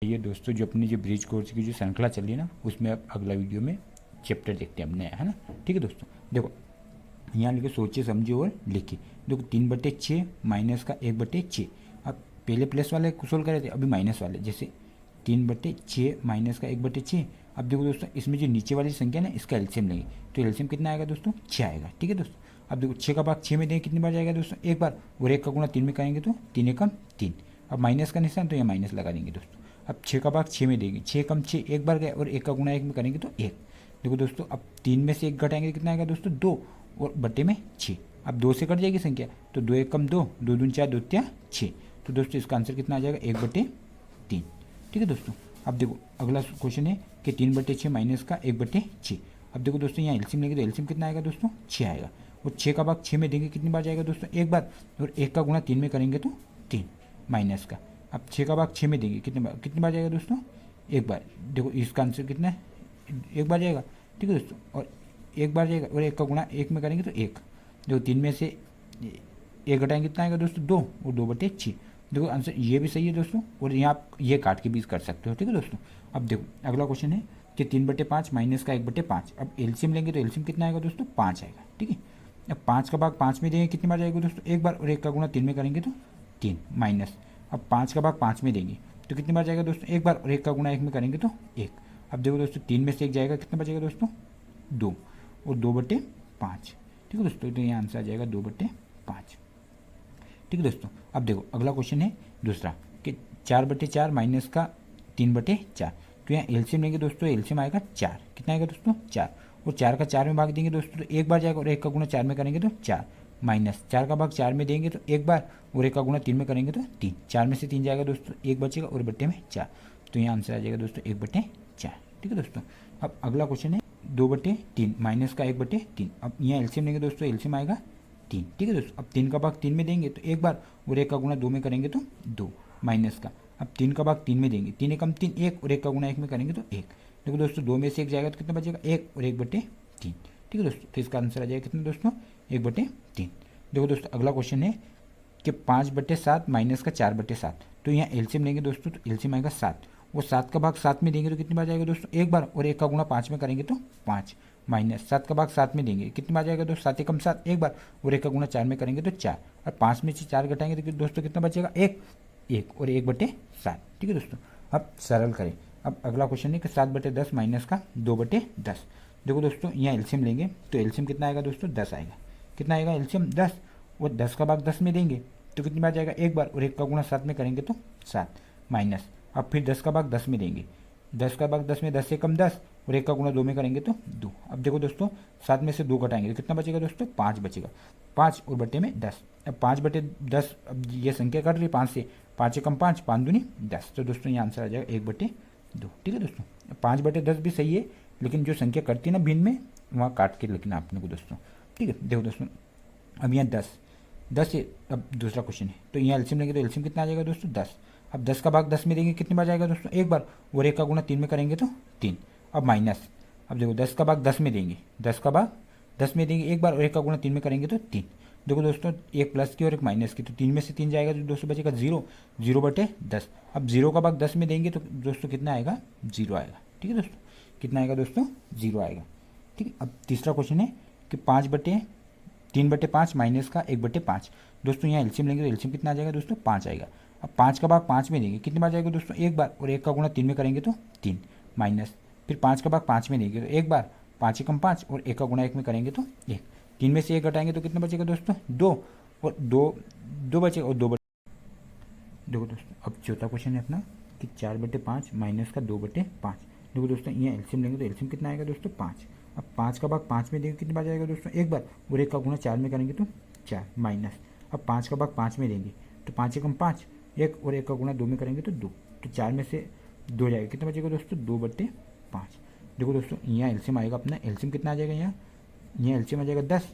ये दोस्तों जो अपनी जो ब्रिज कोर्स की जो श्रृंखला चल रही है ना, उसमें अब अगला वीडियो में चैप्टर देखते हैं अपने, है ना। ठीक है दोस्तों, देखो यहाँ लिखे सोचिए समझिए और लिखिए। देखो 3/6 माइनस का 1/6। अब पहले प्लस वाले को सोल्व करे थे, अभी माइनस वाले, जैसे 3/6 माइनस का 1/6। अब देखो दोस्तों इसमें जो नीचे वाली संख्या ना, इसका एलसीएम लेंगे, तो एलसीएम कितना आएगा दोस्तों? 6 आएगा। ठीक है दोस्तों, अब देखो 6 का भाग 6 में देंगे कितनी बार जाएगा दोस्तों? एक बार। और 1 का गुणा 3 में करेंगे तो 3 एकम 3। अब माइनस का निशान, तो यहाँ माइनस लगा देंगे दोस्तों। अब 6 का भाग 6 में देंगे, 6 कम 6 एक बार गए, और 1 का गुणा 1 में करेंगे तो 1। देखो दोस्तों अब 3 में से 1 घटाएंगे तो कितना आएगा दोस्तों? 2, और बट्टे में 6। अब 2 से कट जाएगी संख्या, तो 2 1 कम 2, 2 दूनी 4, 2 तिया 6। तो दोस्तों इसका आंसर कितना आ जाएगा? 1/3। ठीक है दोस्तों, अब देखो अगला क्वेश्चन है कि 3/6 माइनस का 1/6। अब देखो दोस्तों यहाँ एलसीएम लेंगे तो एलसीएम कितना आएगा दोस्तों? 6 आएगा। और 6 का भाग 6 में देंगे कितनी बार जाएगा दोस्तों? एक बार। और 1 का गुणा 3 में करेंगे तो 3 माइनस का। अब 6 का भाग 6 में देंगे कितनी बार जाएगा दोस्तों? एक बार। देखो इसका आंसर कितना है? एक बार जाएगा। ठीक है दोस्तों, और एक बार जाएगा, और 1 का गुणा 1 में करेंगे तो 1। देखो 3 में से 1 घटाएंगे कितना आएगा दोस्तों? 2, और 2/6। देखो आंसर ये भी सही है दोस्तों, और यहाँ आप ये काट के भी कर सकते हो। ठीक है दोस्तों, अब देखो अगला क्वेश्चन है कि 3/5 माइनस का 1/5। अब एलसीएम लेंगे तो एलसीएम कितना आएगा दोस्तों? 5 आएगा। ठीक है, अब 5 का भाग 5 में देंगे कितनी बार जाएगा दोस्तों? एक बार। और 1 का गुणा 3 में करेंगे तो 3 माइनस। अब 5 का भाग 5 में देंगे तो कितनी बार जाएगा दोस्तों? एक बार। और 1 का गुणा 1 में करेंगे तो 1। अब देखो दोस्तों 3 में से 1 जाएगा, कितना बचेगा दोस्तों? 2, और 2/5। ठीक है दोस्तों, तो यहाँ आंसर आ जाएगा 2/5। ठीक है दोस्तों, अब देखो अगला क्वेश्चन है दूसरा कि 4/4 माइनस का 3/4। तो यहाँ एलसीएम लेंगे दोस्तों, एलसीएम आएगा 4। कितना आएगा दोस्तों? 4। और 4 का 4 में भाग देंगे दोस्तों तो एक बार जाएगा, और 1 का गुणा 4 में करेंगे तो 4 माइनस। 4 का भाग 4 में देंगे तो एक बार, और 1 का गुणा 3 में करेंगे तो 3। 4 में से 3 जाएगा दोस्तों, 1 बचेगा, और बट्टे में 4। तो यहाँ आंसर आ जाएगा दोस्तों 1/4। ठीक है दोस्तों, अब अगला क्वेश्चन है 2/3 माइनस का 1/3। अब यहाँ एलसीएम लेंगे दोस्तों, एलसीएम आएगा 3। ठीक है दोस्तों, अब 3 का भाग 3 में देंगे तो एक बार, और 1 का गुणा 2 में करेंगे तो 2 माइनस का। अब 3 का भाग 3 में देंगे, 3 एकम 3 1, और 1 का गुणा 1 में करेंगे तो 1। देखो दोस्तों 2 में से 1 जाएगा तो कितना बचेगा? 1, और 1/3। ठीक है दोस्तों, तो इसका आंसर आ जाएगा कितना दोस्तों? 1/3। देखो दोस्तों अगला क्वेश्चन है कि 5/7 माइनस का 4/7। तो यहाँ एलसीएम लेंगे दोस्तों, तो एलसीएम आएगा 7। वो 7 का भाग 7 में देंगे तो कितनी बार जाएगा दोस्तों? एक बार। और 1 का गुणा 5 में करेंगे तो 5 माइनस। 7 का भाग 7 में देंगे कितनी बार जाएगा दोस्तों? 7 एकम 7 एक बार। और 1 का गुणा 4 में करेंगे तो 4। और 5 में से 4 घटाएंगे तो दोस्तों कितना बचेगा? 1 और 1/7। ठीक है दोस्तों, अब सरल करें। अब अगला क्वेश्चन है कि 7/10 माइनस का 2/10। देखो दोस्तों यहाँ एलसीएम लेंगे तो एलसीएम कितना आएगा दोस्तों? 10 आएगा। कितना आएगा एलसीएम? 10। और 10 का भाग 10 में देंगे तो कितनी बार जाएगा? एक बार। और 1 का गुणा 7 में करेंगे तो 7 माइनस। अब फिर 10 का भाग 10 में देंगे, 10 का भाग 10 में 10 से कम 10, और 1 का गुणा 2 में करेंगे तो 2। अब देखो दोस्तों 7 में से 2 घटाएंगे तो कितना बचेगा दोस्तों? 5 बचेगा। 5 और बट्टे में 10। अब 5/10, अब ये संख्या कट रही है 5 से, 5 से कम 5, 5 दूनी 10। तो दोस्तों ये आंसर आ जाएगा 1/2। ठीक है दोस्तों, 5/10 भी सही है, लेकिन जो संख्या कटती है ना भिन्न में, वहाँ काट के लिखना अपने को दोस्तों। ठीक है, देखो दोस्तों अब यहाँ 10 से, अब दूसरा क्वेश्चन है तो यहाँ एलसीएम लेंगे तो एलसीएम कितना आ जाएगा दोस्तों? 10। अब 10 का भाग 10 में देंगे कितनी बार जाएगा दोस्तों? एक बार। और 1 का गुणा 3 में करेंगे तो 3। अब माइनस। अब देखो 10 का भाग 10 में देंगे, 10 का भाग 10 में देंगे एक बार, और 1 का गुणा 3 में करेंगे तो 3। देखो दोस्तों एक प्लस की और एक माइनस की, तो 3 में से 3 जाएगा तो दोस्तों बचेगा 0, 0/10। अब 0 का भाग 10 में देंगे तो दोस्तों कितना आएगा? 0 आएगा। ठीक है दोस्तों, कितना आएगा दोस्तों? 0 आएगा। ठीक है, अब तीसरा क्वेश्चन है कि 3/5 माइनस का 1/5। दोस्तों यहाँ एलसीएम लेंगे तो एलसीएम कितना आ जाएगा दोस्तों? 5 आएगा। अब 5 का भाग 5 में देंगे कितनी बार जाएगा दोस्तों? एक बार। और 1 का गुणा 3 में करेंगे तो 3 माइनस। फिर 5 का भाग 5 में देंगे तो एक बार, 5 एकम 5, और 1 का गुणा 1 में करेंगे तो 1। 3 में से 1 घटाएंगे तो कितना बचेगा दोस्तों? 2, और 2 बचेगा, और 2। देखो दोस्तों अब चौथा क्वेश्चन है अपना कि 4/5 माइनस का 2/5। देखो दोस्तों यहाँ एलसीएम लेंगे तो एलसीएम कितना आएगा दोस्तों? 5। अब 5 का भाग 5 में देंगे कितनी बार जाएगा दोस्तों? एक बार। और 1 का गुणा 4 में करेंगे तो 4 माइनस। अब 5 का भाग 5 में देंगे तो 5 एकम 5, 1, और 1 का गुणा 2 में करेंगे तो 2। तो 4 में से 2 जाएगा, कितना बचेगा दोस्तों? 2/5। देखो दोस्तों यहाँ एलसीएम आएगा अपना, एलसीएम कितना आ जाएगा? यहाँ एलसीएम आ जाएगा 10।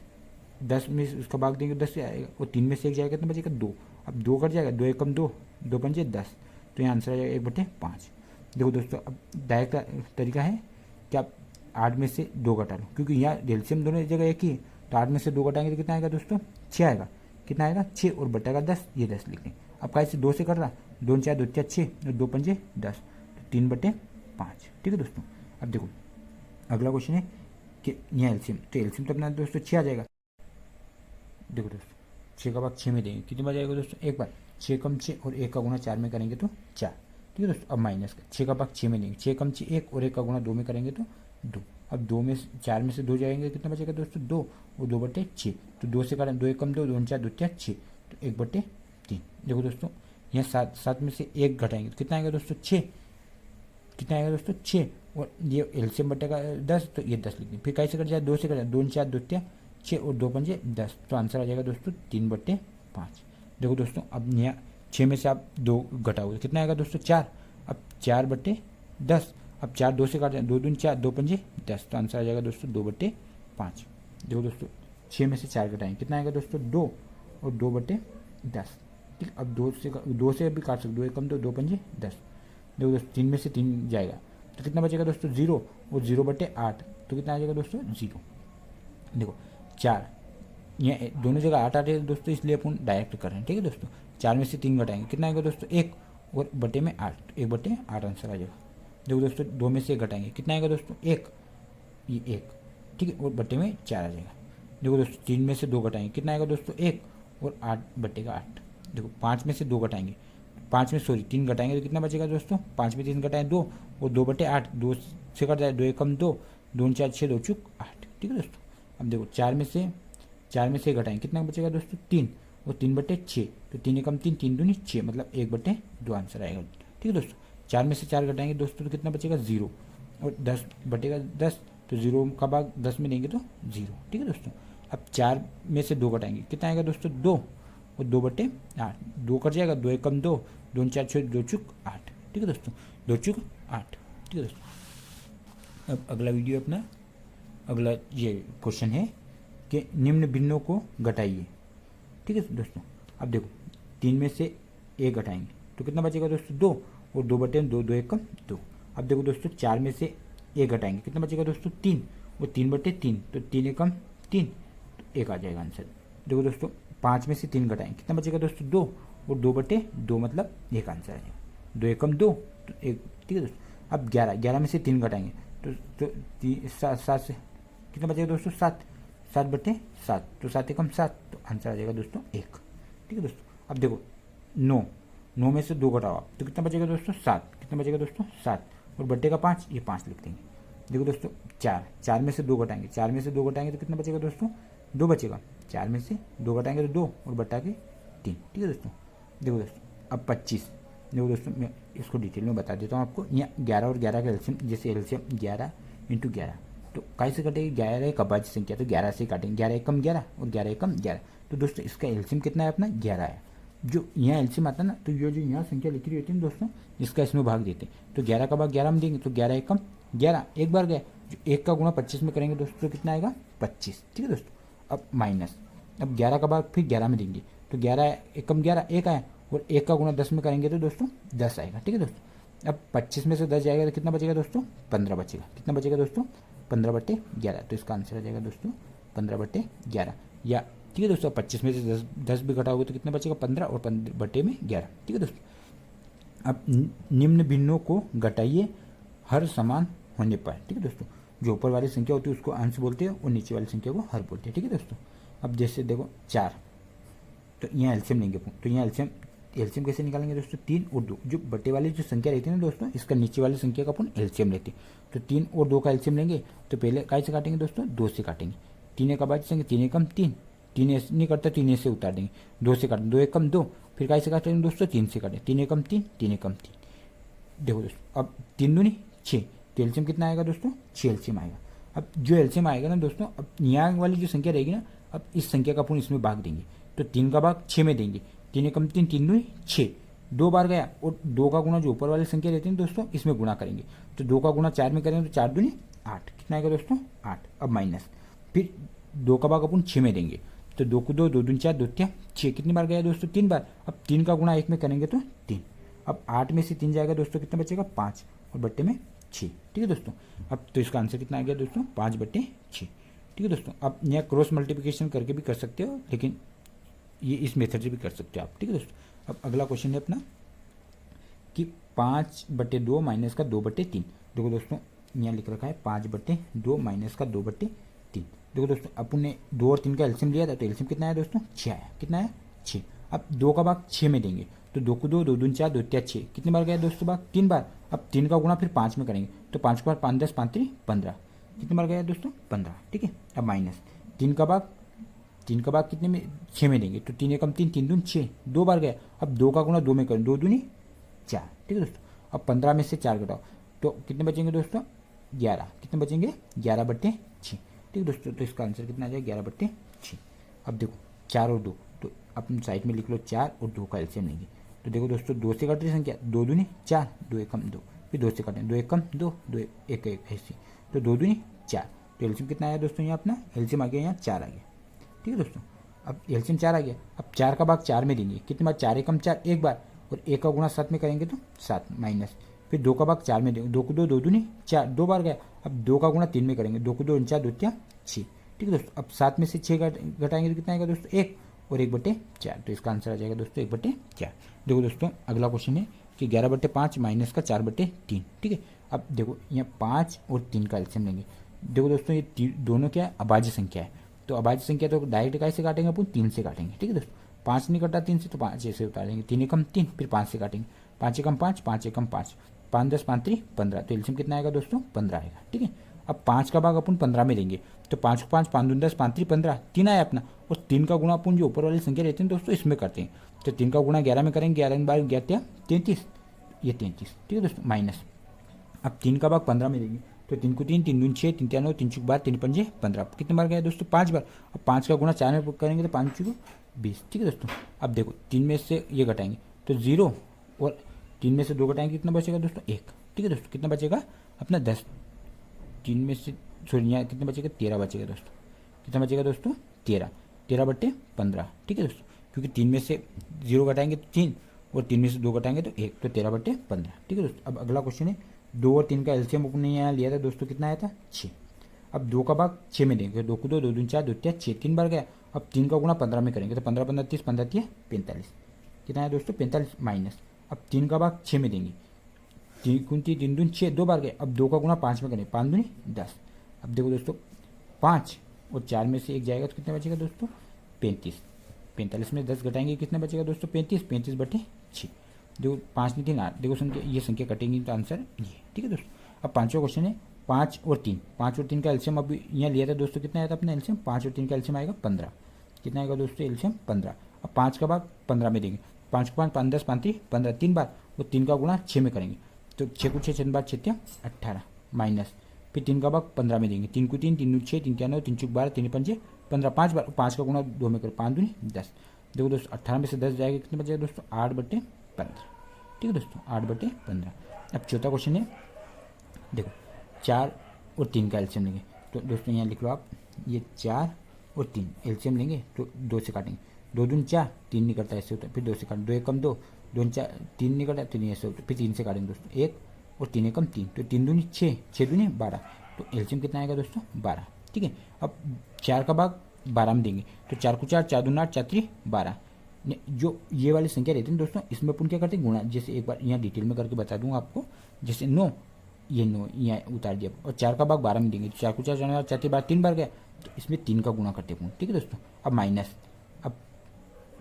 10 में उसका भाग देंगे 10 से आएगा, और 3 में से 1 जाएगा कितना बचेगा? 2। अब 2 कट जाएगा, 2 एकम 2, 2 पंजे 10। तो यहाँ आंसर आ जाएगा 1/5। देखो दोस्तों अब डायरेक्ट तरीका है कि आप 8 में से 2 घटा लो, क्योंकि यहाँ एलसीएम दोनों जगह एक ही है, तो 8 में से 2 घटाएंगे तो कितना आएगा दोस्तों? 6 आएगा। कितना आएगा? 6, और बटेगा 10, ये 10 लिख लें। अब कैसे 2 से कट रहा, 2 4 2 4 6, और 2 पंजे 10। 3/5। ठीक है दोस्तों। अब देखो अगला क्वेश्चन है कि यहाँ एलसीएम, तो एलसीएम तो अपना दोस्तों 6 आ जाएगा। देखो दोस्तों 6 का भाग 6 में देंगे, कितनी बार जाएगा दोस्तों, एक बार। 6 कम 6 और 1 का गुणा 4 में करेंगे तो 4। ठीक है दोस्तों। अब माइनस का 6 का भाग 6 में देंगे, 6 कम 6 1 और 1 का गुणा 2 में करेंगे तो 2। अब 2 में 4 में से 2 जाएंगे, कितना बचेगा दोस्तों 2 और 2/6। तो 2 से काटें, 2 1 कम 2, 2 4 2 6, तो 1/3। देखो दोस्तों यहाँ 7 में से 1 घटाएंगे तो कितना आएगा दोस्तों 6। कितना आएगा दोस्तों 6, और ये एलसीएम बटेगा 10, तो ये 10 लिख दें। फिर कैसे कट जाए, 2 से कट जाए, 2 4 2 6 और 2 5 10, तो आंसर आ जाएगा दोस्तों 3/5। देखो दोस्तों अब यहाँ 6 में से आप 2 घटाओगे तो कितना आएगा दोस्तों 4। अब 4/10, अब 4 2 से काट जाए, 2 2 4 2 5 10, तो आंसर आ जाएगा दोस्तों 2/5। देखो दोस्तों 6 में से 4 घटाएंगे, कितना आएगा दोस्तों 2 और 2/10। ठीक, अब 2 से भी काट सकते, 2 1 कम 2 2 5 10। देखो दोस्तों 3 में से 3 जाएगा तो कितना बचेगा दोस्तों 0 और 0/8, तो कितना आ जाएगा दोस्तों 0। देखो 4 ये दोनों जगह 8 8 है दोस्तों, इसलिए अपन डायरेक्ट कर रहे हैं। ठीक है दोस्तों। 4 में से 3 घटाएंगे, कितना आएगा दोस्तों 1 और बटे में 8, 1/8 आंसर आ जाएगा। देखो दोस्तों 2 में से 1 घटाएंगे, कितना आएगा दोस्तों 1, ये 1। ठीक है, और बटे में 4 आ जाएगा। देखो दोस्तों 3 में से 2 घटाएंगे, कितना आएगा दोस्तों 1 और 8/8। देखो 5 में से 2 घटाएंगे, 5 में 3 घटाएंगे तो कितना बचेगा दोस्तों, 5 में 3 घटाएं 2 और 2/8, 2 से कट जाए, 2 1 कम 2, 2 4 6 2 चुक 8। ठीक है दोस्तों। अब देखो 4 में से घटाएंगे, कितना बचेगा दोस्तों 3 और 3/6, तो 3 कम 3 3 दूनी 6, मतलब 1/2 आंसर आएगा। ठीक है दोस्तों। 4 में से 4 घटाएंगे दोस्तों तो कितना बचेगा 0 और 10 बटेगा 10, तो 0 का भाग 10 में देंगे तो 0। ठीक है दोस्तों। अब 4 में से 2 घटाएंगे, कितना आएगा दोस्तों 2 और 2/8, 2 कट जाएगा, 2 1 कम 2, 2 4 6 2 चुक 8। ठीक है दोस्तों, 2 चुक 8। ठीक है दोस्तों। अब अगला वीडियो अपना अगला ये क्वेश्चन है कि निम्न भिन्नों को घटाइए। ठीक है दोस्तों। अब देखो 3 में से 1 घटाएंगे तो कितना बचेगा दोस्तों 2 और 2/2, 2 1 कम 2। अब देखो दोस्तों 4 में से 1 घटाएंगे, कितना बचेगा दोस्तों 3 और 3/3, तो 3 1 कम 3, तो 1 आ जाएगा आंसर। देखो दोस्तों 5 में से 3 घटाएंगे, कितना बचेगा दोस्तों 2 और 2/2, मतलब 1 आंसर आ जाएगा। 2 1 कम 2, तो 1। ठीक है दोस्तों। अब 11 में से 3 घटाएंगे तो 7 से कितना बचेगा दोस्तों 7, 7/7, तो 7 1 7, तो आंसर आ जाएगा दोस्तों 1। ठीक है दोस्तों। अब देखो 9 में से 2 घटाओ आप तो कितना बचेगा दोस्तों 7, कितना बचेगा दोस्तों 7 और बट्टे का 5, ये 5 लिख देंगे। देखो दोस्तों 4 में से 2 घटाएंगे, 4 में से 2 घटाएंगे तो कितना बचेगा दोस्तों 2 बचेगा। 4 में से 2 घटाएंगे तो 2 और बटा के 3। ठीक है दोस्तों। देखो दोस्तों अब 25, देखो दोस्तों मैं इसको डिटेल में बता देता हूँ आपको। यहाँ 11 और 11 का एलसीएम, जैसे एलसीएम 11 × 11, तो कैसे कटेगी, 11 एक अभाज्य संख्या तो 11 से काटेंगे, 11 एकम 11 और 11 एकम 11, तो दोस्तों इसका एलसीएम कितना है अपना 11 है। जो यहाँ एलसीएम आता है ना, तो ये जो यहाँ संख्या लिखी रहती है दोस्तों, इसका इसमें भाग देते हैं, तो 11 का भाग 11 में देंगे तो 11 एकम 11, एक बार गया। जो 1 का गुणा 25 में करेंगे दोस्तों तो कितना आएगा 25। ठीक है दोस्तों। अब माइनस, अब 11 का भाग फिर 11 में देंगे तो 11 एकम 11, 1 आया, और 1 का गुणा 10 में करेंगे तो दोस्तों 10 आएगा। ठीक है दोस्तों। अब 25 में से 10 जाएगा तो कितना बचेगा दोस्तों 15 बचेगा। कितना बचेगा दोस्तों 15/11, तो इसका आंसर आ जाएगा दोस्तों 15/11 या। ठीक है दोस्तों। 25 में से 10 भी घटाओगे तो कितना बचेगा 15 और 15/11। ठीक है दोस्तों। अब निम्न भिन्नों को घटाइए हर समान होने पर। ठीक है दोस्तों। जो ऊपर वाली संख्या होती है उसको अंश बोलते हैं और नीचे वाली संख्या को हर बोलते हैं। ठीक है दोस्तों। अब जैसे देखो 4, तो यहाँ एलसीएम लेंगे, तो यहाँ एलसीएम कैसे निकालेंगे दोस्तों 3 और 2, जो बटे वाली जो संख्या रहती है ना दोस्तों, इसका नीचे वाली संख्या का अपन एलसीएम लेते हैं। तो 3 और 2 का एलसीएम लेंगे तो पहले काय से काटेंगे दोस्तों 2 से काटेंगे। 3 का बाद संख्या 3 एकम 3, 3 ऐसे नहीं करता 3 से उतार देंगे, 2 से काटेंगे, 2 एकम 2, फिर काय से काटेंगे दोस्तों 3 से काटेंगे, 3 एकम 3, 3 एकम 3। देखो दोस्तों अब 3 दूनी 6, तो एलसीएम कितना आएगा दोस्तों 6 एलसीएम आएगा। अब जो एलसीएम आएगा ना दोस्तों, अब यहाँ वाली जो संख्या रहेगी ना, अब इस संख्या का अपन इसमें भाग देंगे, तो 3 का भाग 6 में देंगे, 3 एकम 3, 3 दूनी 6, 2 बार गया, और 2 का गुणा जो ऊपर वाली संख्या रहती है दोस्तों इसमें गुणा करेंगे, तो 2 का गुणा 4 में करेंगे तो 4 दूनी 8, कितना आएगा दोस्तों 8। अब माइनस, फिर 2 का भाग अपन 6 में देंगे, तो 2 को 2, 2 दूनी 4, 2 3 6, कितनी बार गया दोस्तों 3 बार। अब 3 का गुणा 1 में करेंगे तो 3। अब 8 में से 3 जाएगा दोस्तों, कितना बचेगा 5 और बट्टे में 6। ठीक है दोस्तों। अब तो इसका आंसर कितना आ गया दोस्तों 5/6। ठीक है दोस्तों। अब यहाँ क्रॉस मल्टीप्लिकेशन करके भी कर सकते हो, लेकिन ये इस मेथड से भी कर सकते हो आप। ठीक है दोस्तों। अब अगला क्वेश्चन है अपना कि 5/2 माइनस का 2/3। देखो दोस्तों यहाँ लिख रखा है 5/2 माइनस का 2/3। देखो दोस्तों अपन ने 2 और 3 का एलसीएम लिया था, तो एलसीएम कितना है दोस्तों 6 है। कितना है 6। अब 2 का भाग 6 में देंगे, तो 2 को 2, 2 दूनी 4, 2 तिया 6, कितने बार गया दोस्तों भाग 3 बार। अब 3 का गुणा फिर 5 में करेंगे, तो 5 के बाद 5 10 5 3 15, कितने बार गया दोस्तों 15। ठीक है। अब माइनस 3 का भाग कितने में 6 में देंगे, तो 3 एकम 3, 3 दूनी 6, 2 बार गया। अब 2 का गुणा 2 में करें, 2 दूनी 4। ठीक है दोस्तों। अब 15 में से 4 घटाओ, तो कितने बचेंगे दोस्तों 11। कितने बचेंगे 11/6। ठीक है दोस्तों। तो इसका आंसर कितना आ जाएगा 11/6। अब देखो 4 और 2, तो अपन साइड में लिख लो 4 और 2 का एलसीएम लेंगे। तो देखो दोस्तों 2 से कट रही संख्या, 2 दूनी 4, 2 एकम 2, फिर 2 से काटें, 2 एकम 2, 2 एक ऐसी, तो 2 दूनी 4। तो एलसीएम कितना आया दोस्तों यहाँ अपना एलसीएम आ गया, यहाँ 4 आ गया। ठीक है दोस्तों। अब एलसीएम 4 आ गया। अब 4 का भाग 4 में देंगे, कितने बार 4 एकम 4 एक बार, और 1 का गुणा 7 में करेंगे तो 7 माइनस, फिर 2 का भाग 4 में देंगे, 2 को 2, 2 दूनी 4, 2 बार गया। अब 2 का गुणा 3 में करेंगे, 2 को 2 4, 2 तिया 6। ठीक है दोस्तों। अब 7 में से 6 घटाएंगे तो कितना आएगा दोस्तों 1 और 1/4। तो इसका आंसर आ जाएगा दोस्तों 1/4। देखो दोस्तों अगला क्वेश्चन है कि 11/5 माइनस का 4/3। ठीक है। अब देखो यहाँ 5 और 3 का एलसीएम लेंगे। देखो दोस्तों ये दोनों क्या है अभाज्य संख्या है, तो अभाज्य संख्या तो डायरेक्ट कैसे काटेंगे अपन 3 से काटेंगे। ठीक है दोस्तों। 5 नहीं कटा 3 से, तो 5 ऐसे उतारेंगे, 3 एकम 3, फिर 5 से काटेंगे, 5 एकम 5, 5 एकम 5, 5 10 5 3 15। तो एलसीएम कितना आएगा दोस्तों 15 आएगा। ठीक है। अब 5 का भाग अपन 15 में देंगे, तो 5 को 5, 5 दूनी 10, 5 3 15, 3 आया अपना। और 3 का गुणा अपन जो ऊपर वाली संख्या रहती है दोस्तों इसमें करते हैं, तो 3 का गुणा 11 में करेंगे, 11 बार 11 33, ये 33। ठीक है दोस्तों माइनस। अब 3 का भाग 15 में देंगे, तो 3 को 3, 3 दूनी 6, 3 तिया 9, 3 चुक 12, 3 पंजे 15, कितने बार गया दोस्तों 5 बार। अब 5 का गुणा 4 में करेंगे तो 5 चुक 20। ठीक है दोस्तों। अब देखो 3 में से ये घटाएंगे तो 0, और 3 में से 2 घटाएंगे कितना बचेगा दोस्तों 1। ठीक है दोस्तों। कितना बचेगा अपना 10, 3 में से सॉरी यहाँ कितना बचेगा 13 बचेगा दोस्तों। कितना बचेगा दोस्तों 13, 13/15। ठीक है दोस्तों। क्योंकि 3 में से 0 घटाएंगे तो 3, और 3 में से 2 घटाएंगे तो 1, तो 13/15। ठीक है दोस्तों। अब अगला क्वेश्चन है 2 और 3 का एलसीएम अपने यहाँ लिया था दोस्तों, कितना आया था 6। अब 2 का भाग 6 में देंगे, 2 को 2, 2 दूनी 4, 2 तिया 6, 3 बार गया। अब 3 का गुणा 15 में करेंगे, तो 15 15 30, 15 तिया 45, कितना है दोस्तों 45 माइनस। अब 3 का भाग 6 में देंगे, 3 कुंती 3 दूनी 6, 2 बार गए। अब 2 का गुणा 5 में करें, 5 दूनी 10। अब देखो दोस्तों 5 और 4 में से 1 जाएगा तो कितना बचेगा दोस्तों 35, 45 में 10 घटाएंगे कितना बचेगा दोस्तों 35, 35/6। देखो 5 नहीं 3 8, देखो संख्या ये संख्या कटेंगी तो आंसर ये। ठीक है दोस्तों। अब पांचवा क्वेश्चन है 5 और 3 का एलसीएम अभी यहाँ लिया था दोस्तों, कितना आया था अपना एलसीएम 5 और 3 का एलसीएम आएगा 15। कितना आएगा दोस्तों एलसीएम 15। अब 5 का भाग 15 में देंगे, 5 को 5, 5 10 5 3 15, 3 बार, और 3 का गुणा 6 में करेंगे, तो 6 को 6 6 बार 6 18 माइनस, फिर 3 का भाग 15 में देंगे, 3 को 3, 3 दूनी 6, 3 तिया 9, 3 चुक 12, 3 पंजे 15, 5 बार, 5 का गुणा 2 में करें, 5 दूनी 10। देखो दोस्तों 18 में से 10 जाएगा कितने बचेगा दोस्तों 8/15। ठीक है दोस्तों 8/15। अब चौथा क्वेश्चन है देखो 4 और 3 का एलसीएम लेंगे, तो दोस्तों यहाँ लिख लो आप, ये 4 और 3 एलसीएम लेंगे तो 2 से काटेंगे, 2 दूनी 4, 3 नहीं करता ऐसे होता है, फिर 2 से काटें, 2 एकम 2, 2 4 3 नहीं करता तो नहीं ऐसे होता, फिर 3 से काटेंगे दोस्तों 1 और 3 एकम 3, तो 3 दूनी 6, 6 दूनी 12, तो एलसीएम कितना आएगा दोस्तों 12। ठीक है। अब 4 का भाग 12 में देंगे, तो 4 को 4, 4 दूनी 8, 4 3 12। जो ये वाली संख्या रहती है दोस्तों इसमें अपन क्या करते हैं गुणा, जैसे एक बार यहाँ डिटेल में करके बता दूंगा आपको, जैसे 9 ये 9 यहाँ उतार दिया, और 4 का भाग 12 में देंगे, 4 को 4 4 4 बार 3 बार गया, तो इसमें 3 का गुणा करते हैं। ठीक है दोस्तों। अब माइनस, अब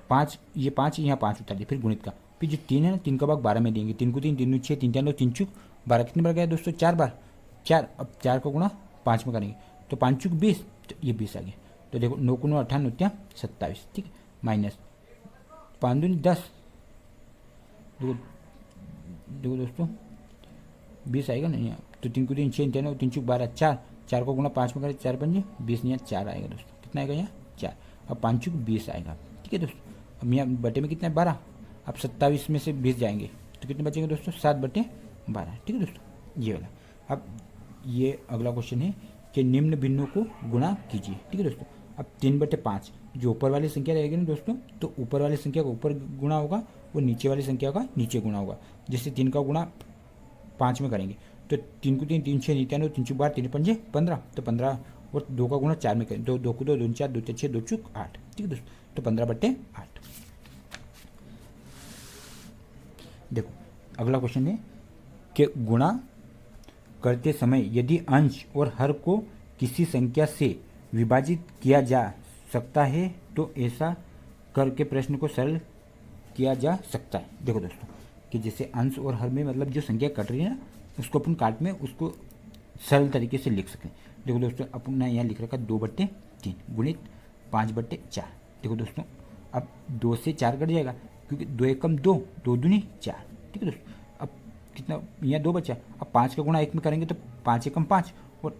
5 ये 5 यहाँ 5 उतार दिया, फिर गुणित का, फिर जो 3 है ना 3 का भाग 12 में देंगे, 3 को 3, 3 दूनी 6, 3 तिया 9, 3 चुक 12, कितने बार गया दोस्तों 4 बार 4। अब 4 का गुणा 5 में करेंगे, तो 5 चुक 20, तो ये 20 आ गया। तो देखो 9 को 9 18 9 27। ठीक है माइनस 5 दूनी 10, देखो दोस्तों 20 आएगा ना यहाँ, तो 3 को 3 6 तिया 9, 3 चुक 12 4, 4 को गुणा 5 में करें 4 पंजे 20, यहाँ 4 आएगा दोस्तों, कितना आएगा यहाँ 4। अब 5 चुक 20 आएगा। ठीक है दोस्तों। अब यहाँ बटे में कितना है 12, अब 27 में से 20 जाएंगे तो कितने बचेंगे दोस्तों 7/12। ठीक है दोस्तों ये वाला। अब ये अगला क्वेश्चन है कि निम्न भिन्नों को गुणा कीजिए। ठीक है दोस्तों। अब 3/5 जो ऊपर वाली संख्या रहेगी ना दोस्तों, तो ऊपर वाली संख्या का ऊपर गुणा होगा और नीचे वाली संख्या का नीचे गुणा होगा। जैसे 3 का गुणा 5 में करेंगे, तो 3 को 3, 3 6 नित्या 9, 3 चुक 12, 3 पंजे 15, तो 15, और 2 का गुणा 4 में करें, 2 को 2 2 4 2 6 2 चुक 8। ठीक है दोस्तों। तो 15/8। देखो अगला क्वेश्चन है कि गुणा करते समय यदि अंश और हर को किसी संख्या से विभाजित किया जा सकता है तो ऐसा करके प्रश्न को सरल किया जा सकता है। देखो दोस्तों कि जैसे अंश और हर में मतलब जो संख्या कट रही है ना उसको अपन काट में उसको सरल तरीके से लिख सकें। देखो दोस्तों अपन ने यहाँ लिख रखा 2/3 गुणित 5/4। देखो दोस्तों अब 2 से 4 कट जाएगा क्योंकि 2 एकम 2, 2 दूनी 4। ठीक है दोस्तों अब कितना यहाँ 2 बचा। अब 5 का गुणा 1 में करेंगे तो 5 एकम 5 और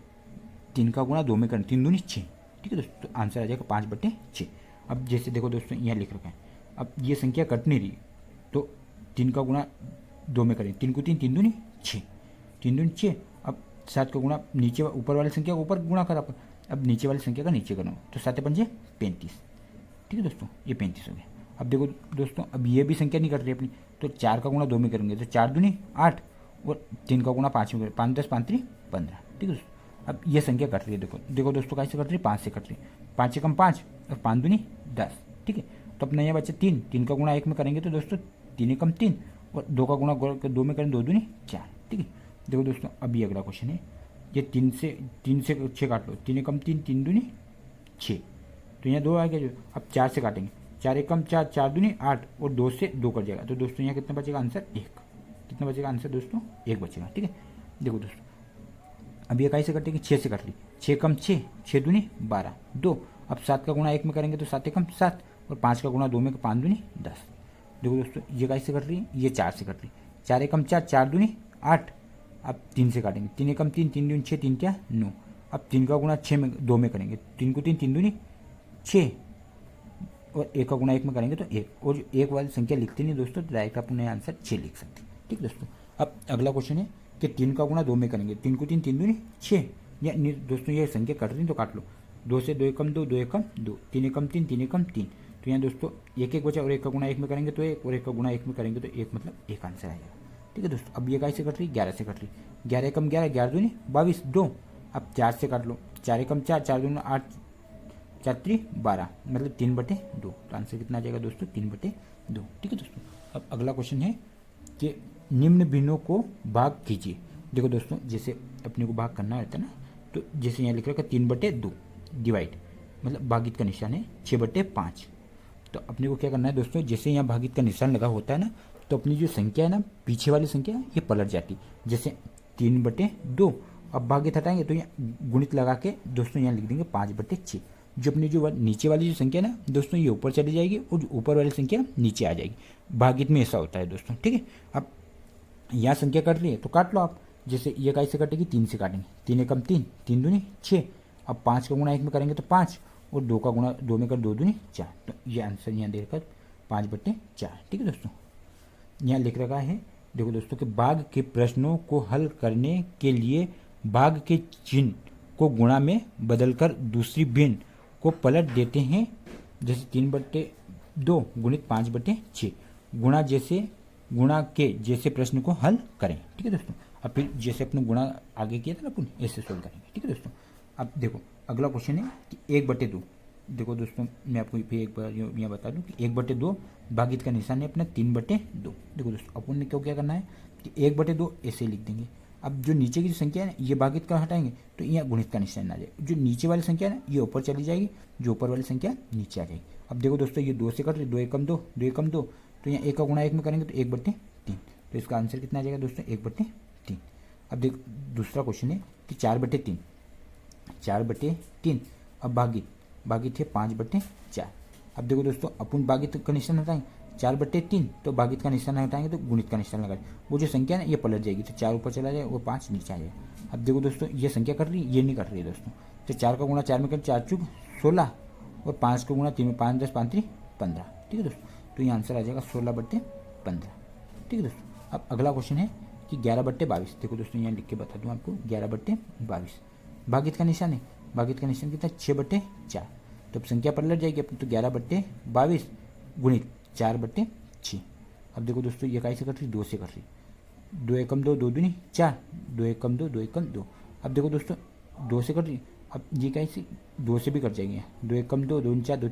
3 का गुणा 2 में करेंगे 3 दूनी 6। ठीक है दोस्तों तो आंसर आ जाएगा 5/6। अब जैसे देखो दोस्तों यहाँ लिख रखा है अब ये संख्या कट नहीं रही तो 3 का गुणा 2 में करें 3 को 3, 3 दूनी 6, 3 दूनी 6। अब 7 का गुणा नीचे ऊपर वाली संख्या का ऊपर गुणा करा, अब नीचे वाली संख्या का नीचे करना तो 7 पंजे 35। ठीक है दोस्तों ये 35 हो गया। अब देखो दोस्तों अब ये भी संख्या नहीं कट रही अपनी तो 4 का गुणा 2 में करेंगे तो 4 दूनी 8 और 3 का गुणा 5 में करेंगे 5 10 5 3 15। ठीक है दोस्तों अब ये संख्या कट रही है। देखो दोस्तों कैसे कट रही है 5 से कट रही है 5 एकम 5 और 5 दूनी 10। ठीक है तो अपना यहाँ बच्चा 3 का गुणा 1 में करेंगे तो दोस्तों 3 एकम 3 और 2 का गुणा 2 में करें 2 दूनी 4। ठीक है देखो दोस्तों अभी अगला क्वेश्चन है ये 3 से 6 काट लो 3 एकम 3, 3 दूनी 6 तो यहाँ 2 आ गया जो। अब 4 से काटेंगे 4 एकम 4, 4 दूनी 8 और 2 से 2 कट जाएगा तो दोस्तों यहाँ कितना बचेगा आंसर 1। कितना बचेगा आंसर दोस्तों 1 बचेगा। ठीक है देखो दोस्तों अब ये कैसे कटेगी 6 से कट ली 6 कम 6, 6 दूनी 12 2। अब 7 का गुणा 1 में करेंगे तो 7 एकम 7 और 5 का गुणा 2 में 5 दूनी 10। देखो दोस्तों ये कैसे कट रही है ये 4 से कट रही 4 एकम 4, 4 दूनी 8। अब 3 से काटेंगे 3 एकम 3, 3 दूनी 6, 3 क्या 9। अब 3 का गुणा 6 में 2 में करेंगे 3 को 3, 3 दूनी 6 और 1 का गुणा 1 में करेंगे तो 1 और 1 वाली संख्या लिखते नहीं दोस्तों तो डायरेक्ट अपने आंसर 6 लिख सकते हैं। ठीक दोस्तों अब अगला क्वेश्चन है कि 3 का गुणा 2 में करेंगे 3 को 3, 3 दूनी 6 या दोस्तों ये संख्या कट रही तो काट लो 2 से 2 एकम 2, 2 एकम 2, 3 एकम 3, 3 एकम 3 तो यहाँ दोस्तों 1 बचा और 1 का गुणा 1 में करेंगे तो 1 और 1 का गुणा 1 में करेंगे तो 1 मतलब 1 आंसर आएगा। ठीक है दोस्तों अब ये कैसे कट रही 11 से कट रही 11 एकम 11, 11 दूनी 22 2। अब 4 से काट लो 4 एकम 4, 4 दूनी 8, 4 3 12 मतलब 3/2 तो आंसर कितना आ जाएगा दोस्तों 3/2। ठीक है दोस्तों अब अगला क्वेश्चन है कि निम्न भिन्नों को भाग कीजिए। देखो दोस्तों जैसे अपने को भाग करना रहता है ना तो जैसे यहाँ लिख रखा 3/2 डिवाइड मतलब भागित का निशान है 6/5 तो अपने को क्या करना है दोस्तों जैसे यहाँ भागित का निशान लगा होता है ना तो अपनी जो संख्या है ना पीछे वाली संख्या ये पलट जाती है। जैसे 3/2 अब भागित हटाएंगे तो यहाँ गुणित लगा के दोस्तों यहाँ लिख देंगे 5/6। जो अपनी जो नीचे वाली जो संख्या है ना दोस्तों ये ऊपर चली जाएगी और जो ऊपर वाली संख्या नीचे आ जाएगी। भागित में ऐसा होता है दोस्तों। ठीक है अब यहाँ संख्या कट रही है तो काट लो आप। जैसे ये कैसे कटेगी 3 से काटेंगे 3 एकम 3, 3 दूनी 6। अब 5 का गुणा 1 में करेंगे तो 5 और 2 का गुणा 2 में कर 2 दूनी 4 तो ये आंसर यहाँ देखकर 5/4। ठीक है दोस्तों यहाँ लिख रखा है देखो दोस्तों कि भाग के प्रश्नों को हल करने के लिए भाग के चिन्ह को गुणा में बदलकर दूसरी भिन्न को पलट देते हैं। जैसे 3/2 गुणित 5/6 गुणा के जैसे प्रश्न को हल करें। ठीक है दोस्तों अब फिर जैसे अपने गुणा आगे किया था ना अपन ऐसे सोल्व करेंगे। ठीक है दोस्तों अब देखो अगला क्वेश्चन है कि 1/2। देखो दोस्तों मैं आपको फिर एक बार यहाँ बता दूं कि 1/2 भागित का निशान है अपना 3/2। देखो दोस्तों अपन ने क्या करना है कि 1/2 ऐसे लिख देंगे। अब जो नीचे की जो संख्या है ना ये भागित का हटाएंगे तो यहाँ गुणित का निशान आ जाएगा। जो नीचे वाली संख्या है ना ये ऊपर चली जाएगी, जो ऊपर वाली संख्या नीचे आ जाएगी। अब देखो दोस्तों ये 2 से कट रही 2 एकम 2, 2 एकम 2 तो यहाँ 1 का गुणा 1 में करेंगे तो 1/3 तो इसका आंसर कितना आ जाएगा दोस्तों 1/3। अब देखो दूसरा क्वेश्चन है कि 4/3 अब भागित है 5/4। अब देखो दोस्तों अपन भागित का निशान हटाएंगे 4/3 तो भागित का निशान हटाएंगे तो गुणित का निशान लगाएंगे। वो जो संख्या है ना ये पलट जाएगी तो 4 ऊपर चला जाएगा और 5 नीचे आ जाएगा। अब देखो दोस्तों ये संख्या कर रही है ये नहीं कर रही है दोस्तों तो 4 का गुणा 4 में कर 4 चुक 16 और 5 का गुणा 3 में 5 10 5 3 15। ठीक है दोस्तों तो ये आंसर आ जाएगा 16/15। ठीक है दोस्तों अब अगला क्वेश्चन है कि 11/22। देखो दोस्तों यहाँ लिख के बता दूँ आपको 11/22 भागित का निशान है। भागित का निशान कितना 6/4 तो अब संख्या पलट जाएगी अपनी तो 11/22 गुणित 4/6। अब देखो दोस्तों ये कैसे कट रही 2 से कट रही 2 एकम 2, 2 दूनी 4, 2 एकम 2, 2 एकम 2। अब देखो दोस्तों 2 से कट रही अब ये कैसे 2 से भी कट जाएंगे 2 एकम 2, 2 4, 2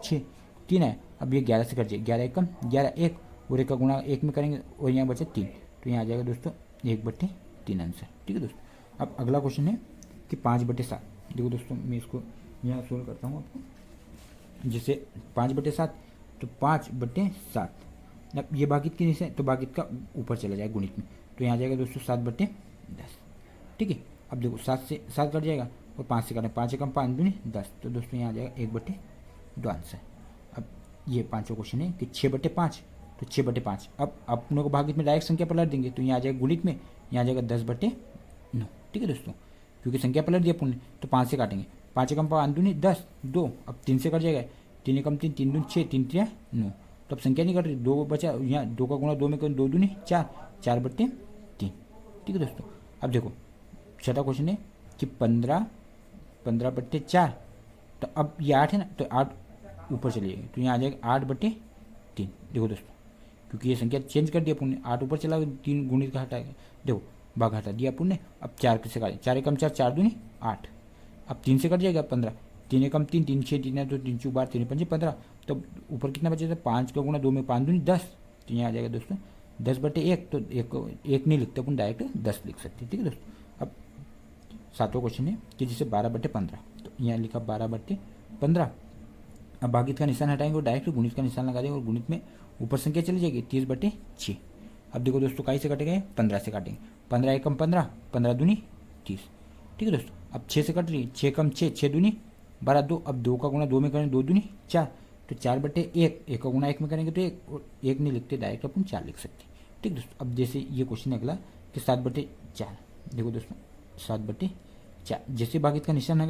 6 3 है। अब ये 11 से कट जाएगी 11 एकम 11 1 और 1 का गुणा 1 में करेंगे और यहाँ बचे 3 तो यहाँ आ जाएगा दोस्तों 1/3 आंसर। ठीक है दोस्तों। अब अगला क्वेश्चन है कि 5/7। देखो दोस्तों मैं इसको यहाँ सोल्व करता हूँ आपको। जैसे 5/7 तो 5/7, अब ये भागित के नीचे तो भागित का ऊपर चला जाएगा गुणित में, तो यहाँ जाएगा दोस्तों 7/10। ठीक है। अब देखो 7 से 7 कट जाएगा और 5 से काटें, 5 कम 5 दूनी 10, तो दोस्तों यहाँ आ जाएगा 1/2 आंसर। अब ये पाँचों क्वेश्चन है कि 6/5 तो 6/5। अब अपनों को भागित में डायरेक्ट संख्या पलट देंगे, तो यहाँ आ जाएगा गुणित में, यहाँ आ जाएगा 10/9। ठीक है दोस्तों, क्योंकि संख्या पलट दिया पुण्य, तो 5 से काटेंगे, 5 कम 5 दूनी 10, 2, अब 3 से कट जाएगा, 3 कम 3, 3 दूनी 6, 3 3 9, तो अब संख्या नहीं कट रही, 2 बचा, यहाँ 2 का गुणा 2 में करें, 2 दूनी 4, 4/3। ठीक है दोस्तों। अब देखो छठा क्वेश्चन है कि 15/4, तो अब ये 8 है ना, तो 8 ऊपर चली जाएगी, तो यहाँ आ जाएगा 8/3। देखो दोस्तों, क्योंकि ये संख्या चेंज कर दिया पुण्य, 8 ऊपर चला, 3 गुणित का हटाएगा, देखो भाग हटा दिया पुण्य। अब 4 से काटें, 4 कम 4, 4 दूनी 8, अब 3 से कट जाएगा 15, 3 कम 3, 3 6 3 तो 3 4 3 5 15, तो ऊपर कितना बचेगा, 5 का गुणा 2 में 5 दूनी 10, तो यहाँ आ जाएगा दोस्तों 10/1, तो एक नहीं लिखते अपन, डायरेक्ट 10 लिख सकते हैं। ठीक है दोस्तों। अब सातवां क्वेश्चन है कि जैसे 12/15, तो यहाँ लिखा 12/15। अब भागित का निशान हटाएंगे और डायरेक्ट गुणित का निशान लगा देंगे, और गुणित में ऊपर संख्या चली जाएगी 30/6। अब देखो दोस्तों काई से कटेंगे, 15 से काटेंगे, 15 कम 15, 15 दूनी 30। ठीक है दोस्तों। अब 6 से कट रही, 6 कम 6, 6 दूनी 12, 2, अब 2 का गुणा 2 में करें, 2 दूनी 4, तो 4/1, 1 का गुणा 1 में करेंगे तो 1, और 1 नहीं लिखते, डायरेक्ट अपन 4 लिख सकते हैं। ठीक दोस्तों। अब जैसे ये क्वेश्चन अगला कि 7/4, देखो दोस्तों 7/4, जैसे भागित का निशान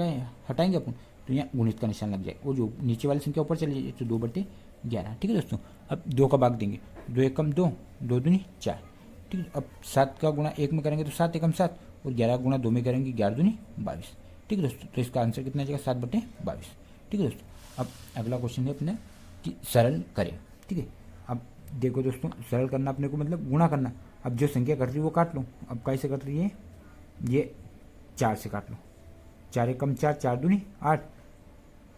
हटाएंगे अपन, तो यहाँ गुणित का निशान लग जाए, और जो नीचे वाली संख्या ऊपर चली जाए, तो 2/11। ठीक है दोस्तों। अब 2 का भाग देंगे, 2 कम 2, 2 दूनी 4। ठीक है। अब 7 का गुणा 1 में करेंगे तो 7 कम 7, और 11 गुणा 2 में करेंगे 11 दूनी 22। ठीक है दोस्तों। तो इसका आंसर कितना जाएगा, 7/22। ठीक है दोस्तों। अब अगला क्वेश्चन है अपने कि सरल करें। ठीक है। अब देखो दोस्तों, सरल करना अपने को मतलब गुणा करना। अब जो संख्या कट रही है वो काट लो। अब कैसे कट रही है, ये 4 से काट लो, 4 कम 4, 4 दूनी 8,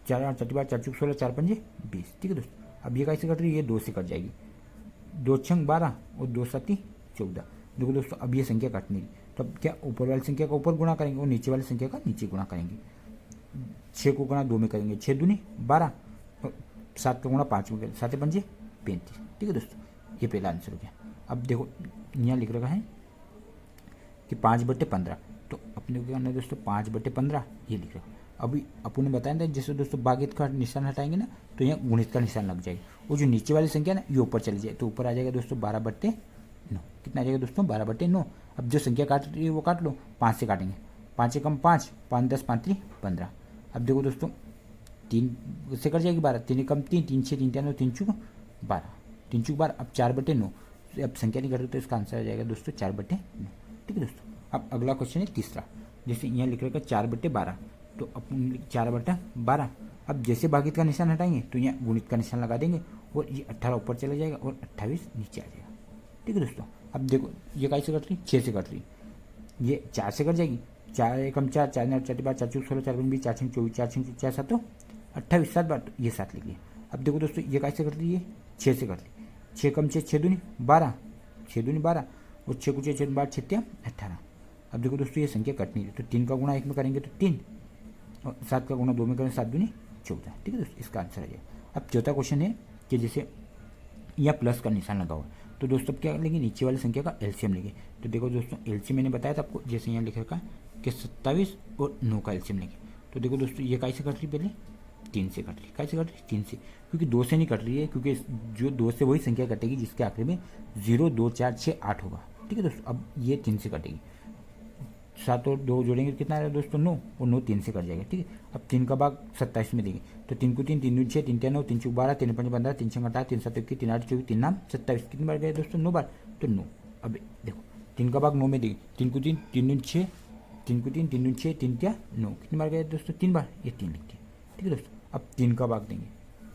4 8 4 4 16, 4 5 20। ठीक है दोस्तों। अब ये कैसे कट रही है, ये 2 से कट जाएगी, 2 6 12 और 2 7 14। देखो दोस्तों, अब ये संख्या कट नहीं, तो अब क्या ऊपर वाली संख्या का ऊपर गुणा करेंगे और नीचे वाली संख्या का नीचे गुणा करेंगे। 6 को गुणा 2 में करेंगे, 6 दूनी 12, 7 का गुणा 5 में करेंगे, 7 5 35। ठीक है दोस्तों, ये पहला आंसर हो गया। अब देखो यहाँ लिख रखा है कि 5/15, तो अपने को क्या करना है दोस्तों, 5/15 ये लिख रखा है। अभी अपन ने बताया था जैसे दोस्तों भागित का निशान हटाएंगे ना, तो यहाँ गुणित का निशान लग जाएगा, और जो नीचे वाली संख्या ना ये ऊपर चली जाए, तो ऊपर आ जाएगा दोस्तों 12/9। कितना आ जाएगा दोस्तों, 12/9। अब जो संख्या काट रही है वो काट लो, 5 से काटेंगे, 5 कम 5, 5 10 5 3 15। अब देखो दोस्तों 3 से कट जाएगी 12, 3 कम 3, 3 6 3 3 3 4 12, 3 4 12। अब 4/9, अब संख्या नहीं कट रही तो इसका आंसर आ जाएगा दोस्तों 4/9। ठीक है दोस्तों। अब अगला क्वेश्चन है तीसरा, जैसे यहाँ लिख रखा है 4/12, तो अपन 4/12। अब जैसे भागित का निशान हटाएंगे तो यहाँ गुणित का निशान लगा देंगे, और ये 18 ऊपर चला जाएगा और 28 नीचे आ जाएगा। ठीक है दोस्तों। अब देखो ये कैसे कट रही, 6 से कट रही, ये 4 से कट जाएगी, 4 कम 4, 4 9 4 12 4 4 16 4 20 4 6 24 4 6 4 7 28, 7 बार, ये 7 लिख लिया। अब देखो दोस्तों ये कैसे कट रही है, 6 से कट रही, 6 कम 6, 6 दूनी 12, 6 दूनी 12, और 6 को 6 6 12 6 18। अब देखो दोस्तों ये संख्या कट नहीं रही, तो 3 का गुणा 1 में करेंगे तो 3, और 7 का गुणा 2 में करेंगे 7 दूनी 14। ठीक है दोस्तों, इसका आंसर आ जाएगा। अब चौथा क्वेश्चन है कि जैसे यहाँ प्लस का निशान लगा हुआ, तो दोस्तों क्या लेंगे, नीचे वाली संख्या का एलसीएम लेंगे। तो देखो दोस्तों एलसीएम मैंने बताया था आपको, जैसे यहाँ लिख रखा कि 27 और 9 का एलसीएम लेंगे। तो देखो दोस्तों ये कैसे कट रही, पहले 3 से कट रही, कैसे कट रही 3 से, क्योंकि 2 से नहीं कट रही है, क्योंकि जो 2 से वही संख्या कटेगी जिसके आखिरी में 0 2 4 6 8 होगा। ठीक है दोस्तों। अब ये 3 से कटेगी, 7 और 2 जोड़ेंगे कितना आएगा दोस्तों 9, और 9 3 से कट जाएगा। ठीक है। अब 3 का भाग 27 में देंगे, तो 3 को 3 3 दूनी 6 3 3 9 3 4 12 3 5 15 3 6 18 3 7 21 3 8 24 3 9 27, कितनी बार गए दोस्तों 9 बार, तो 9। अब देखो 3 का भाग 9 में देंगे, 3 को 3 3 दूनी 6 3 को 3 3 दूनी 6 3 क्या 9, कितनी बार गए दोस्तों 3 बार, ये 3 लिखते हैं। ठीक है दोस्तों। अब 3 का भाग देंगे,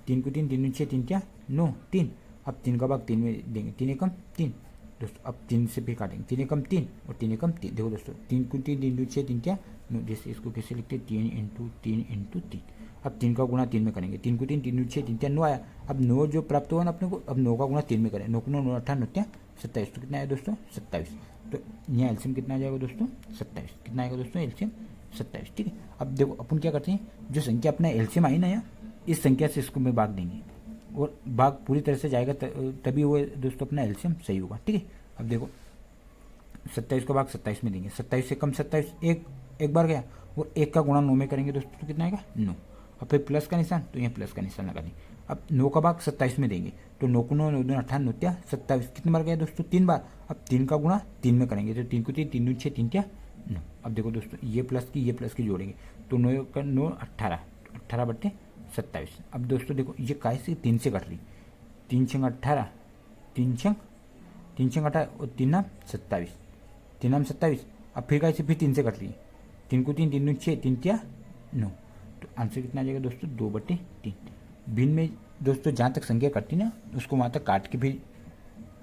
3 को 3 3 दूनी 6 3 क्या 9 3। अब 3 का भाग 3 में देंगे, 3 एकम 3 दोस्तों। अब 3 से फिर काटेंगे, 3 एकम 3 और 3 एकम 3। देखो दोस्तों 3 को 3 3 दूनी 6 3 क्या 9, जैसे इसको कैसे लिखते हैं 3 × 3 × 3। अब 3 का गुणा 3 में करेंगे, 3 को 3 3 दूनी 6 3 क्या 9 आया। अब 9 जो प्राप्त हुआ ना अपने को, अब 9 का गुणा 3 में करें, 9 को 9 18 9 27, तो कितना आया दोस्तों 27। तो यहाँ एलसीएम कितना आ जाएगा दोस्तों 27, कितना आएगा दोस्तों एलसीएम 27। ठीक है, अब देखो अपन क्या करते हैं, जो संख्या अपना एलसीएम आई ना यहाँ, इस संख्या से इसको में भाग देंगे और भाग पूरी तरह से जाएगा तभी वो दोस्तों अपना एलसीएम सही होगा। ठीक है, अब देखो 27 का भाग 27 में देंगे, 27 से कम 27 एक बार गया, और 1 का गुणा 9 में करेंगे दोस्तों तो कितना आएगा 9। अब फिर प्लस का निशान, तो यहाँ प्लस का निशान लगा देंगे। अब 9 का भाग 27 में देंगे, तो 9 को 9 9 दूनी 18 9 त्या 27, कितने बार गया दोस्तों 3 बार। अब 3 का गुणा 3 में करेंगे, तो 3 को 3 3 दूनी 6 3 त्या 9। अब देखो दोस्तों ये प्लस की जोड़ेंगे, तो 9 का 9 18, 18 बट्टे 27। अब दोस्तों देखो ये काय से 3 से कट रही, 3 छंग 18, 3 छंग 18 और 3 नाम 27, 3 नाम 27। अब फिर काय से फिर 3 से कट रही है, 3 को 3 3 दूनी 6 3 त्या 9। तो आंसर कितना आ जाएगा दोस्तों 2/3। भिन्न में दोस्तों जहाँ तक संख्या कटती ना उसको वहाँ तक काट के भी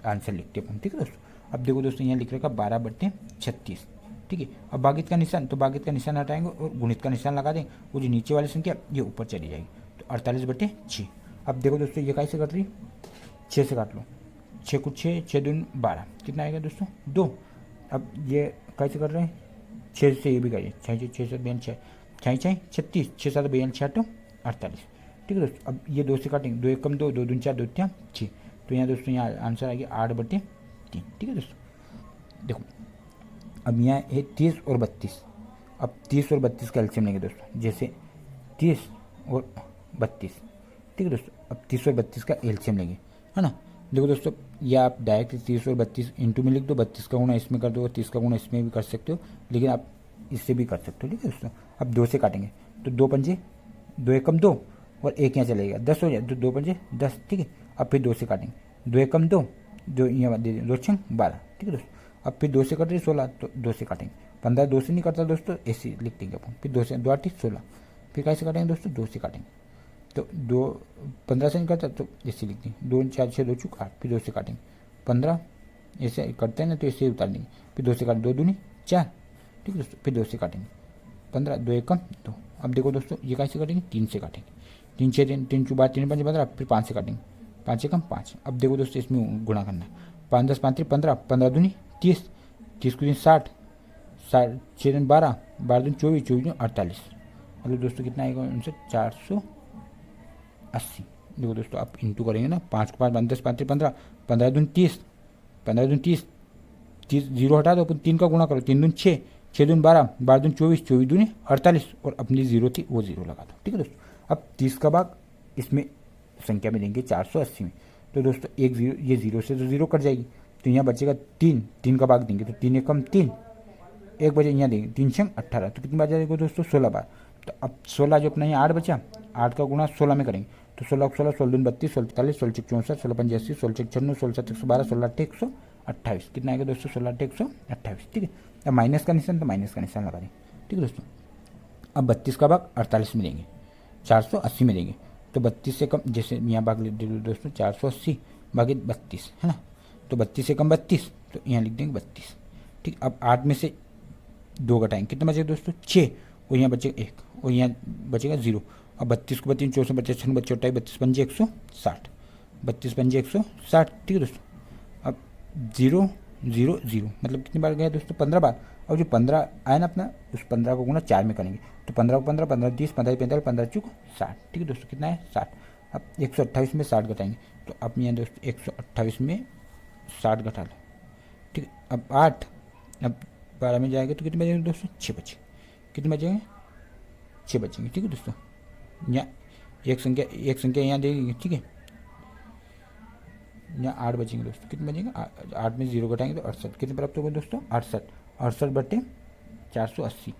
आंसर लिखते अपन। ठीक है दोस्तों, अब देखो दोस्तों यहाँ लिख रखा 12/36। ठीक है, अब भागित का निशान, तो भागित का निशान हटाएंगे और गुणित का निशान लगा देंगे, वो जो नीचे वाली संख्या ये ऊपर चली जाएगी, तो 48/6। अब देखो दोस्तों ये कैसे कट रही, 6 से काट लो, 6 को 6 6 दूनी 12, कितना आएगा दोस्तों 2। अब ये कैसे कर रहे हैं, 6 से ये भी करिए, 6 6 7 42 6 6 36, 6 7 42 6 48। ठीक है दोस्तों, अब ये 2 से काटेंगे, 2 1 कम 2 2 दूनी 4 2 त्या 6, तो यहाँ दोस्तों यहाँ आंसर आ गया 8/3। ठीक है दोस्तों, देखो अब यहाँ है 30 और 32। अब 30 और 32 का एलसीएम लेंगे दोस्तों, जैसे 30 और 32। ठीक है दोस्तों, अब 30 और 32 का एलसीएम लेंगे, है ना। देखो दोस्तों ये आप डायरेक्ट 30 और 32 इंटू में लिख दो, 32 का गुणा इसमें कर दो, 30 का गुणा इसमें भी कर सकते हो, लेकिन आप इससे भी कर सकते हो। ठीक है दोस्तों, अब 2 से काटेंगे, तो 2 पंजे 2 एकम 2 और 1 यहाँ चलेगा 10 हो जाए, तो 2 पंजे 10। ठीक है, अब फिर 2 से काटेंगे, 2 एकम 2 2 यहाँ दे दें, 2 छंग 12। ठीक है दोस्तों, अब फिर 2 से कट रही 16, तो 2 से काटेंगे, 15 2 से नहीं कटता दोस्तों, ऐसे लिख देंगे अपन। फिर 2 से 2 8 16, फिर कैसे काटेंगे दोस्तों 2 से काटेंगे, तो 2 15 से नहीं करता तो ऐसे लिख देंगे, 2 4 6 2 चूक 8, फिर 2 से काटेंगे 15, ऐसे करते हैं ना तो ऐसे उतार देंगे, फिर 2 से काटें 2 दूनी 4। ठीक है दोस्तों, फिर 2 से काटेंगे 15, 2 एकम 2। अब देखो दोस्तों ये कैसे काटेंगे, 3 से काटेंगे, 3 6 3 3 चूक 12 3 5 15, फिर 5 से काटेंगे, 5 एकम 5। अब देखो दोस्तों इसमें गुणा करना है, 5 10 5 15, 15 दूनी 30, 30 को 60, 60 6 दिन 12, 12 दिन 24, 24 दिन 48। मतलब दोस्तों कितना आएगा उनसे 480। देखो दोस्तों आप इंटू करेंगे ना, 5 को 5 5 10 5 15, 15 दूनी 30, 15 दूनी 30, 30 जीरो हटा दो, अपन 3 का गुणा करो, 3 दूनी 6, 6 दूनी 12, 12 दूनी 24, 24 दूनी 48, और अपनी जीरो थी वो जीरो लगा दो। ठीक है दोस्तों, अब 30 का भाग इसमें संख्या में देंगे 480 में, तो दोस्तों एक जीरो, ये जीरो से तो जीरो कट जाएगी, तो यहाँ बचेगा 3, 3 का भाग देंगे तो 3 एकम 3, एक बजे यहाँ देंगे 3 छंग 18, तो कितनी बार जाएगा दोस्तों 16 बार। तो अब 16 जो अपना यहाँ 8 बचा, 8 का गुणा 16 में करेंगे, तो 16 16 16 दूनी 32, 16 43, 16 64, 16 85, 16 96, 16 7 112, 16 8 128, कितना आएगा दोस्तों 16 8 128। ठीक है, अब माइनस का निशान, तो माइनस का निशान लगा देंगे। ठीक है दोस्तों, अब 32 का भाग 48 में देंगे, 480 में देंगे, तो 32 से कम, जैसे यहाँ भाग लिख दे दोस्तों 480 भागित 32, है ना, तो 32 से कम 32, तो यहाँ लिख देंगे 32। ठीक, अब 8 में से 2 घटाएंगे, कितना बचेगा दोस्तों 6, और यहाँ बचेगा 1, और यहाँ बचेगा 0। अब 32 को 32 64 25 26 28 32 पंजे 160, 32 पंजे 160। ठीक है दोस्तों, अब 0 0 0 मतलब कितनी बार गया दोस्तों 15 बार। और जो 15 आया ना अपना, उस 15 को गुणा 4 में करेंगे, तो 15 को 15 15 30 15 45 15 चुक 60। ठीक है दोस्तों, कितना है 60। अब 128 में 60 घटाएंगे, तो अब यहाँ दोस्तों 128 में 60 घटा लो। ठीक है, अब 8, अब 12 में जाएगा तो कितने बचेंगे दोस्तों 6 बचे, कितने बचेंगे 6 बचेंगे। ठीक है दोस्तों, यहाँ एक संख्या यहाँ देंगे। ठीक है, यहाँ 8 बचेंगे दोस्तों, कितने बचेंगे 8 में 0 घटाएंगे तो 68, कितने प्राप्त होगा दोस्तों 68 बटे 480।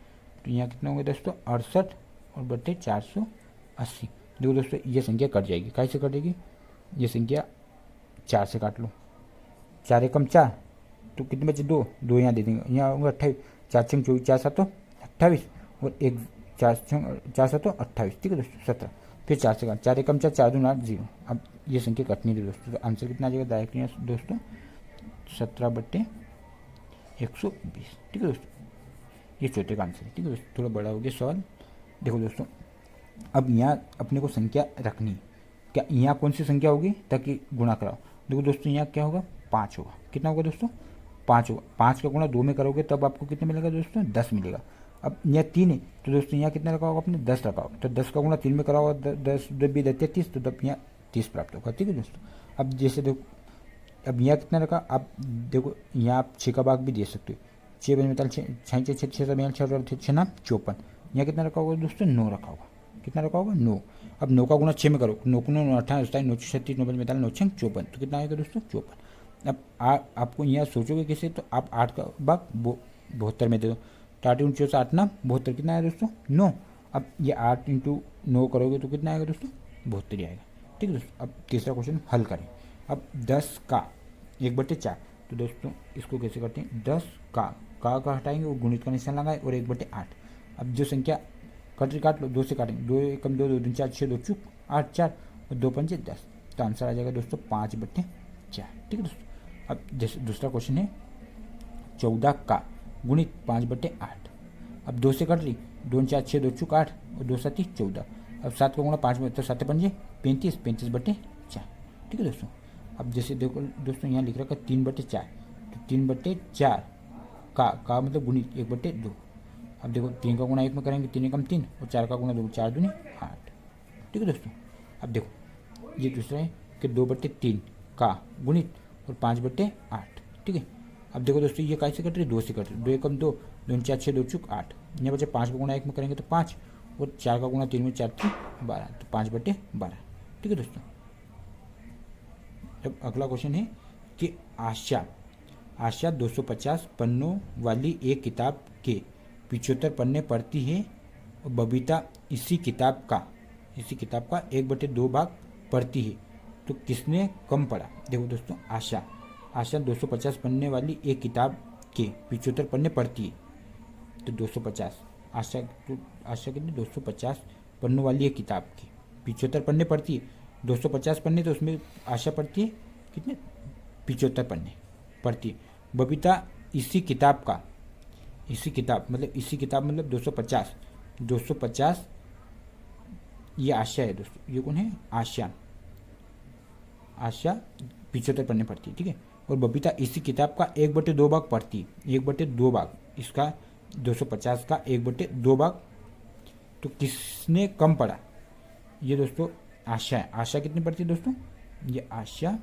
तो यहाँ कितना होंगे दोस्तों 68 और बटे 480। देखो दोस्तों ये संख्या कट जाएगी, कैसे कटेगी, ये संख्या 4 से काट लो, 4 एकम 4, तो कितने बचे 2 2 यहाँ दे देंगे, यहाँ होंगे 28, 4 छंग 24, 4 7 28, और 1 4 7 28। ठीक है दोस्तों 17, फिर 4 से काट, 4 एकम 4 4 2 8 0। अब ये संख्या कटनी थी दोस्तों, तो आंसर कितना आ जाएगा डायरेक्ट यहाँ दोस्तों 17 बटे 120। ठीक है दोस्तों, ये छोटे का आंसर है। ठीक है दोस्तों, थोड़ा बड़ा हो गया सवाल। देखो दोस्तों अब यहाँ अपने को संख्या रखनी, क्या यहाँ कौन सी संख्या होगी ताकि गुणा कराओ। देखो दोस्तों यहाँ क्या होगा 5 होगा। कितना होगा दोस्तों? 5 होगा। 5 का गुणा 2 में करोगे तब आपको कितना मिलेगा दोस्तों? 10 मिलेगा। अब यहाँ 3 है तो दोस्तों यहाँ कितना रखा होगा आपने? 10 रखा होगा। तो 10 का गुणा 3 में करा होगा, 10 भी देते हैं 30, तो तब यहाँ 30 प्राप्त होगा। ठीक है दोस्तों। अब जैसे देखो, अब यहाँ कितना रखा? आप देखो यहाँ आप 6 का भाग भी दे सकते हो। 6 बजे में 6 ना 54। यहाँ कितना रखा होगा दोस्तों? 9 रखा होगा। कितना रखा होगा? 9। अब 9 का गुणा 6 में करो, 9 को 9 28 होता है, 9 36 9 5 45 9 6 54। तो कितना आएगा दोस्तों? 54। अब आपको यहाँ सोचोगे कैसे, तो आप 8 का भाग 72 में दे दो। 8 × 8 ना 72। कितना आएगा दोस्तों? 9। अब ये 8 × 9 करोगे तो कितना आएगा दोस्तों? 72 आएगा। ठीक है दोस्तों। अब तीसरा क्वेश्चन हल करें। अब 10 का 1/4, तो दोस्तों इसको कैसे करते हैं? 10 का हटाएंगे, वो गुणित का निशान लगाए और 1/8। अब जो संख्या कटरी काट लो, 2 से काटेंगे, 2 एकम 2 2 दूनी 4 6 2 चुक 8 4 और 2 पंजे 10। तो आंसर आ जाएगा दोस्तों 5/4। ठीक है दोस्तों। अब जैसे दूसरा क्वेश्चन है 14 का गुणित 5/8। अब 2 से कट ली, 2 4 6 2 चुक 8 और 2 7 14। अब 7 का गुणा 5 में, तो 7 पंजे 35 35/4। ठीक है दोस्तों। अब जैसे देखो दोस्तों यहाँ लिख रखा है 3/4, तो 3/4 का मतलब गुणित 1/2। अब देखो 3 का गुणा 1 में करेंगे, 3 एकम 3 और 4 का गुणा 2 4 दूनी 8। ठीक है दोस्तों। अब देखो ये दूसरा है कि 2/3 का गुणित और 5/8। ठीक है। अब देखो दोस्तों ये कैसे कट रही है? 2 से कट रही है, 2 एकम 2 2 4 6 2 चुक 8। यहाँ बचे 5 का गुणा 1 में करेंगे तो 5 और 4 का गुणा 3 में 4 3 12, तो 5/12। ठीक है दोस्तों। अब अगला क्वेश्चन है कि आशा 250 पन्नों वाली एक किताब के 75 पन्ने पढ़ती है और बबीता इसी किताब का 1/2 भाग पढ़ती है, तो किसने कम पढ़ा? देखो दोस्तों आशा 250 पन्ने वाली एक किताब के 75 पन्ने पढ़ती है, तो 250 आशा कितनी? 250 पन्नों वाली एक किताब के 75 पन्ने पढ़ती है। 250 पन्ने तो उसमें आशा पढ़ती है कितने? 75 पन्ने पढ़ती है। बबीता इसी किताब मतलब 250 ये आशा है दोस्तों। ये कौन है? आशा 75 पन्ने पढ़ती है। ठीक है। और बबीता इसी किताब का 1/2 भाग पढ़ती है। 1/2 भाग इसका 250 का 1/2 भाग, तो किसने कम पढ़ा? ये दोस्तों आशा है। आशा कितनी पढ़ती है दोस्तों? ये आशा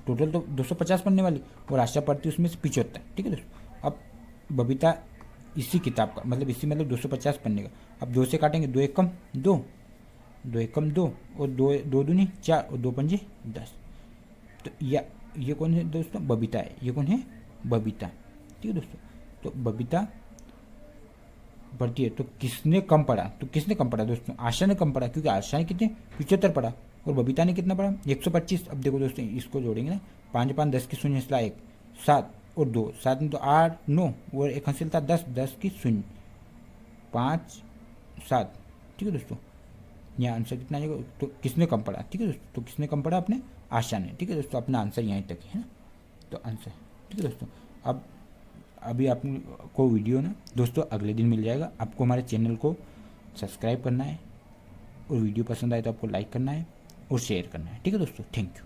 टोटल तो 250 पढ़ने वाली और आशा पढ़ती है उसमें से 75। ठीक है दोस्तों। अब बबीता इसी किताब का मतलब 250 पढ़ने का। अब 2 से काटेंगे, 2 एकम 2 2 एकम 2 और 2 दूनी 4 और 2 पंजे 10। तो ये कौन है दोस्तों? बबीता है। ये कौन है? बबीता। ठीक है दोस्तों। तो बबीता पढ़ती है, तो किसने कम पढ़ा? दोस्तों आशा ने कम पढ़ा, क्योंकि आशा ने कितने 75 पढ़ा और बबीता ने कितना पढ़ा? 125। अब देखो दोस्तों इसको जोड़ेंगे ना, 5 5 10 की शून्य हंसला 1 7 और 2 7 में तो 8 9 और एक हंसलता 10 10 की शून्य 5 7। ठीक है दोस्तों। यहाँ आंसर कितना आएगा? तो किसने कम पढ़ा? ठीक है दोस्तों। तो किसने कम पढ़ा? अपने आशा ने। ठीक है दोस्तों। अपना आंसर यहीं तक है ना, तो आंसर। ठीक है दोस्तों। अब अभी आपको वीडियो ना दोस्तों अगले दिन मिल जाएगा। आपको हमारे चैनल को सब्सक्राइब करना है और वीडियो पसंद आए तो आपको लाइक करना है और शेयर करना है। ठीक है दोस्तों। Thank you.